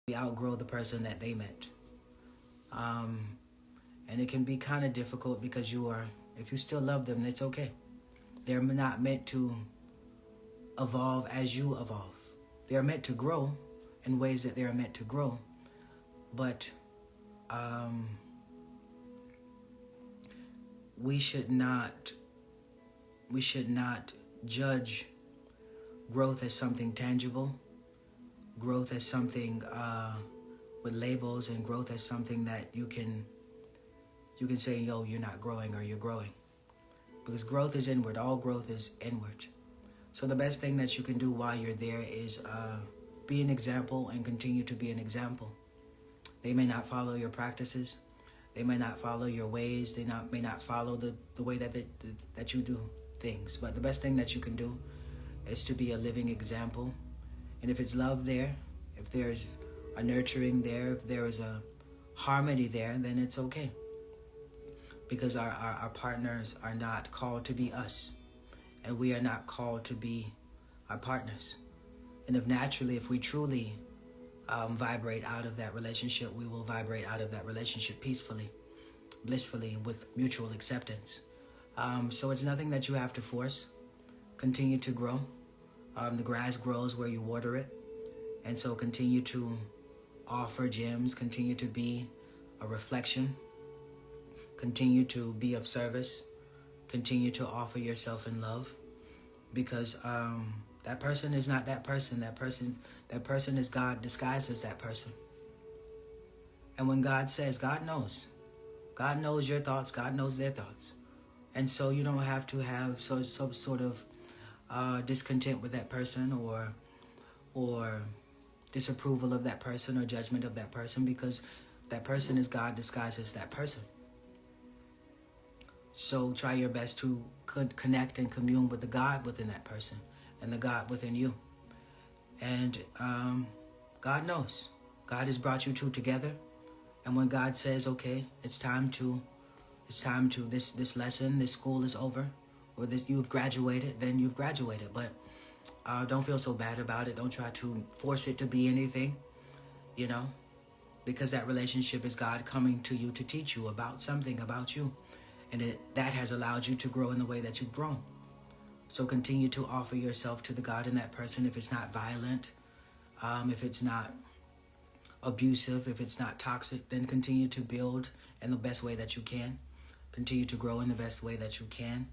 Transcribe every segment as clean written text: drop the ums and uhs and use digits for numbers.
we outgrow the person that they met. And it can be kind of difficult because if you still love them, it's okay. They're not meant to evolve as you evolve. They are meant to grow in ways that they are meant to grow. But we should not judge growth as something tangible, growth as something with labels, and growth as something that you can say, yo, you're not growing or you're growing. Because growth is inward. All growth is inward. So the best thing that you can do while you're there is be an example and continue to be an example. They may not follow your practices. They may not follow your ways. They may not follow the way that you do things. But the best thing that you can do is to be a living example. And if it's love there, if there's a nurturing there, if there is a harmony there, then it's okay. Because our partners are not called to be us. And we are not called to be our partners. And if we truly vibrate out of that relationship, we will vibrate out of that relationship peacefully, blissfully, with mutual acceptance. So it's nothing that you have to force. Continue to grow. The grass grows where you water it. And so continue to offer gems. Continue to be a reflection. Continue to be of service. Continue to offer yourself in love. Because that person is not that person. That person is God disguised as that person. And when God says, God knows. God knows your thoughts. God knows their thoughts. And so you don't have to have some sort of discontent with that person or disapproval of that person or judgment of that person, because that person is God disguised as that person. So try your best to connect and commune with the God within that person and the God within you. And God knows. God has brought you two together. And when God says, okay, it's time to this lesson, this school is over, or this you've graduated, then you've graduated. But don't feel so bad about it. Don't try to force it to be anything, because that relationship is God coming to you to teach you about something about you. And that has allowed you to grow in the way that you've grown. So continue to offer yourself to the God in that person. If it's not violent, if it's not abusive, if it's not toxic, then continue to build in the best way that you can. Continue to grow in the best way that you can.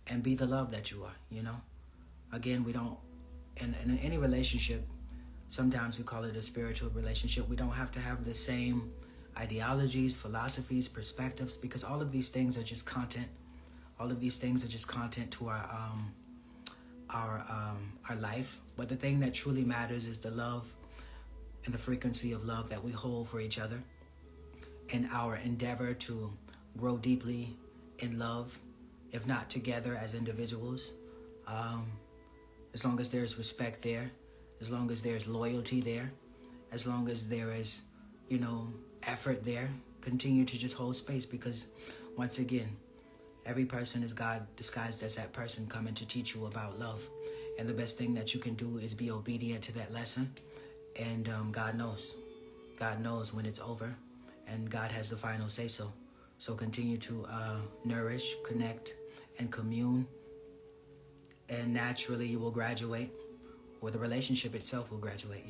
And be the love that you are, Again, we don't, in any relationship, sometimes we call it a spiritual relationship. We don't have to have the same ideologies, philosophies, perspectives, because all of these things are just content. All of these things are just content to our life. But the thing that truly matters is the love and the frequency of love that we hold for each other, and our endeavor to grow deeply in love, if not together as individuals. As long as there's respect there, as long as there's loyalty there, as long as there is, effort there, continue to just hold space, because once again, every person is God disguised as that person coming to teach you about love. And the best thing that you can do is be obedient to that lesson. And God knows. God knows when it's over. And God has the final say-so. So continue to nourish, connect, and commune. And naturally you will graduate, or the relationship itself will graduate,